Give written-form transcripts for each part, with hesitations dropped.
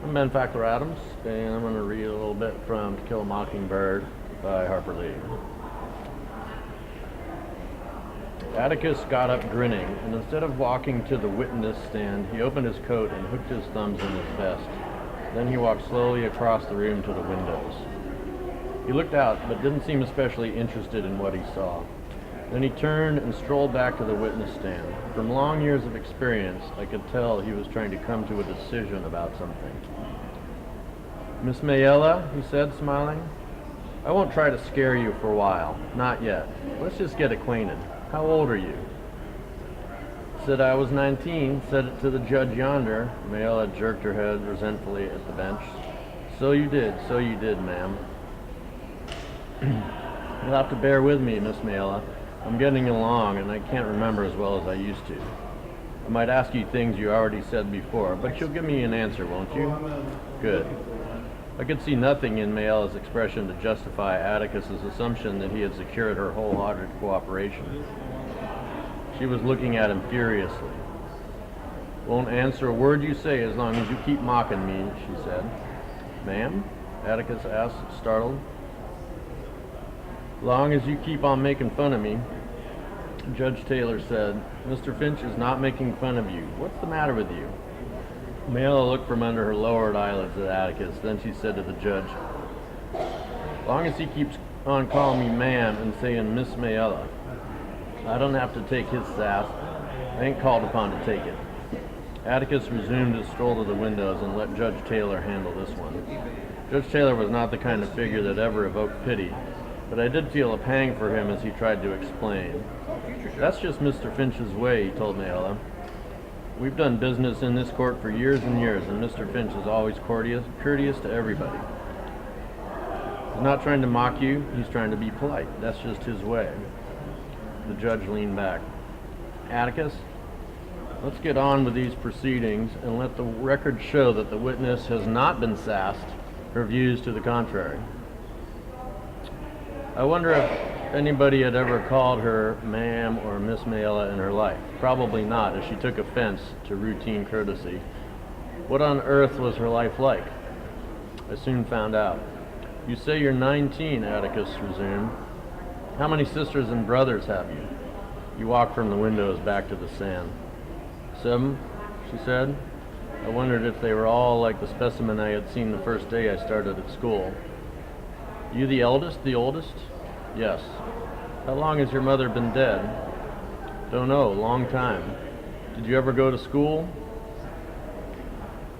I'm Ben Fackler-Adams, and I'm going to read a little bit from To Kill a Mockingbird by Harper Lee. Atticus got up grinning, and instead of walking to the witness stand, he opened his coat and hooked his thumbs in his vest. Then he walked slowly across the room to the windows. He looked out, but didn't seem especially interested in what he saw. Then he turned and strolled back to the witness stand. From long years of experience, I could tell he was trying to come to a decision about something. "Miss Mayella," he said, smiling, "I won't try to scare you for a while. Not yet. Let's just get acquainted. How old are you?" Said I was 19, said it to the judge yonder. Mayella jerked her head resentfully at the bench. So you did, ma'am. You'll have to bear with me, Miss Mayella. I'm getting along, and I can't remember as well as I used to. I might ask you things you already said before, but you'll give me an answer, won't you? Good. I could see nothing in Mayella's expression to justify Atticus's assumption that he had secured her wholehearted cooperation. She was looking at him furiously. "Won't answer a word you say as long as you keep mocking me," she said. "Ma'am?" Atticus asked, startled. "Long as you keep on making fun of me," Judge Taylor said. "Mr. Finch is not making fun of you. What's the matter with you?" Mayella looked from under her lowered eyelids at Atticus. Then she said to the judge, "Long as he keeps on calling me ma'am and saying Miss Mayella, I don't have to take his sass. I ain't called upon to take it." Atticus resumed his stroll to the windows and let Judge Taylor handle this one. Judge Taylor was not the kind of figure that ever evoked pity, but I did feel a pang for him as he tried to explain. "That's just Mr. Finch's way," he told Mayella. "We've done business in this court for years and years, and Mr. Finch is always courteous to everybody. He's not trying to mock you, he's trying to be polite. That's just his way." The judge leaned back. "Atticus, let's get on with these proceedings and let the record show that the witness has not been sassed, her views to the contrary." I wonder if anybody had ever called her ma'am or Miss Mayella in her life. Probably not, as she took offense to routine courtesy. What on earth was her life like? I soon found out. "You say you're 19, Atticus resumed. "How many sisters and brothers have you?" He walked from the windows back to the sand. "7, she said. I wondered if they were all like the specimen I had seen the first day I started at school. "You the eldest, the oldest?" "Yes." "How long has your mother been dead?" "Don't know, long time." "Did you ever go to school?"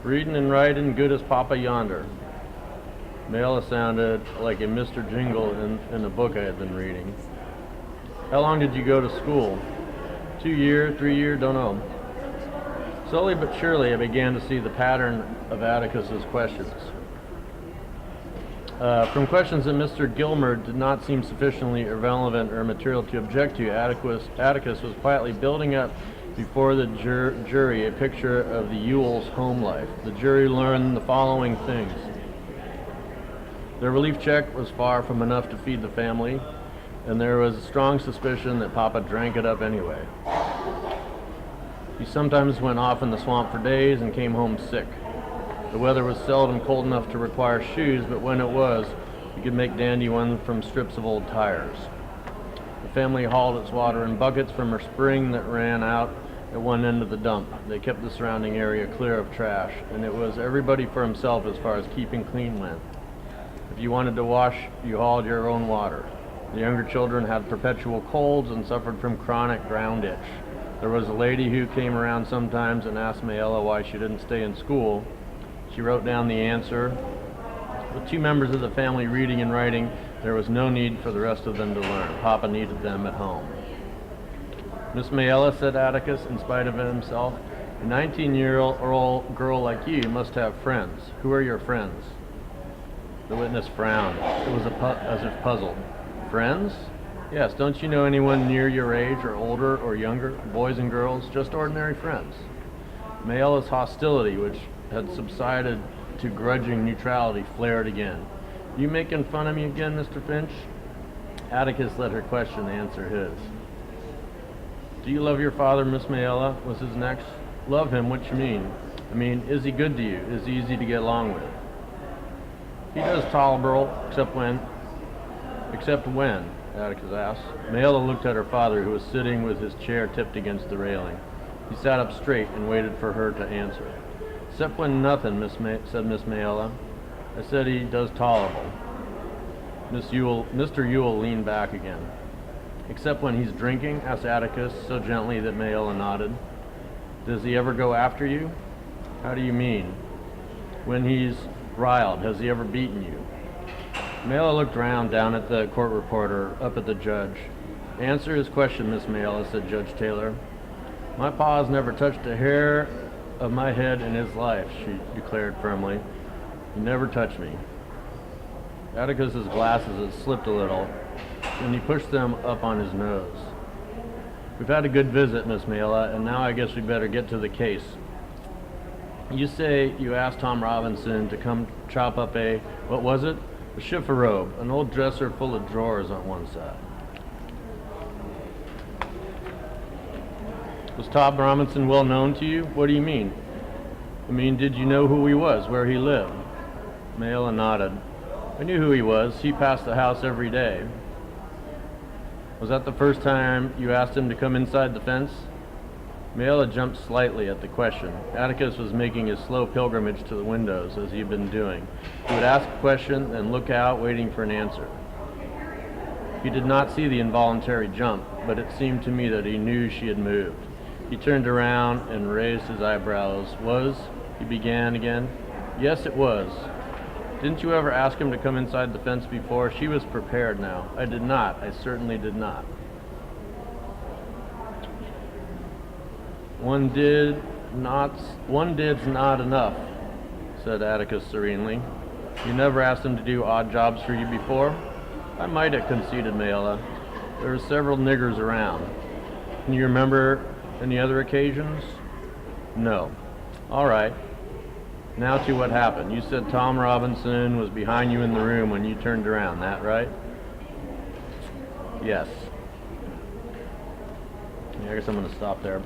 "Reading and writing good as Papa yonder." Mayella sounded like a Mr. Jingle in a book I had been reading. "How long did you go to school?" 2 year, 3 year, don't know. Slowly but surely I began to see the pattern of Atticus's questions. From questions that Mr. Gilmer did not seem sufficiently irrelevant or material to object to, Atticus was quietly building up before the jury a picture of the Ewells' home life. The jury learned the following things. Their relief check was far from enough to feed the family, and there was a strong suspicion that Papa drank it up anyway. He sometimes went off in the swamp for days and came home sick. The weather was seldom cold enough to require shoes, but when it was, you could make dandy ones from strips of old tires. The family hauled its water in buckets from a spring that ran out at one end of the dump. They kept the surrounding area clear of trash, and it was everybody for himself as far as keeping clean went. If you wanted to wash, you hauled your own water. The younger children had perpetual colds and suffered from chronic ground itch. There was a lady who came around sometimes and asked Mayella why she didn't stay in school. She wrote down the answer. With 2 members of the family reading and writing, there was no need for the rest of them to learn. Papa needed them at home. "Miss Mayella," said Atticus, in spite of himself, "a 19-year-old girl like you must have friends. Who are your friends?" The witness frowned. It was as if puzzled. "Friends? Yes, don't you know anyone near your age or older or younger? Boys and girls, just ordinary friends." Mayella's hostility, which had subsided to grudging neutrality, flared again. "You making fun of me again, Mr. Finch?" Atticus let her question answer his. "Do you love your father, Miss Mayella?" was his next. "Love him? What you mean?" I mean, is he good to you? Is he easy to get along with? He does tolerable, except when? Except when? Atticus asked. Mayella looked at her father, who was sitting with his chair tipped against the railing. He sat up straight and waited for her to answer. Except when nothing, said Miss Mayella. I said he does tolerable. Mr. Ewell leaned back again. Except when he's drinking? Asked Atticus, so gently that Mayella nodded. Does he ever go after you? How do you mean? When he's riled, has he ever beaten you? Mayella looked round, down at the court reporter, up at the judge. Answer his question, Miss Mayella, said Judge Taylor. My pa's never touched a hair of my head in his life, she declared firmly. He never touched me. Atticus's glasses had slipped a little, and he pushed them up on his nose. We've had a good visit, Miss Mayella, and now I guess we'd better get to the case. You say you asked Tom Robinson to come chop up what was it? A chiffon robe, an old dresser full of drawers on one side. Was Tom Robinson well known to you? What do you mean? I mean, did you know who he was, where he lived? Mayella nodded. I knew who he was. He passed the house every day. Was that the first time you asked him to come inside the fence? Mayella jumped slightly at the question. Atticus was making his slow pilgrimage to the windows, as he had been doing. He would ask a question, then look out, waiting for an answer. He did not see the involuntary jump, but it seemed to me that he knew she had moved. He turned around and raised his eyebrows. He began again. Yes, it was. Didn't you ever ask him to come inside the fence before? She was prepared now. I did not. I certainly did not. One did's not enough, said Atticus serenely. You never asked him to do odd jobs for you before? I might have, conceded Mayella. There were several niggers around. Can you remember any other occasions? No. All right. Now to what happened. You said Tom Robinson was behind you in the room when you turned around, that right? Yes. Yeah, I guess I'm going to stop there.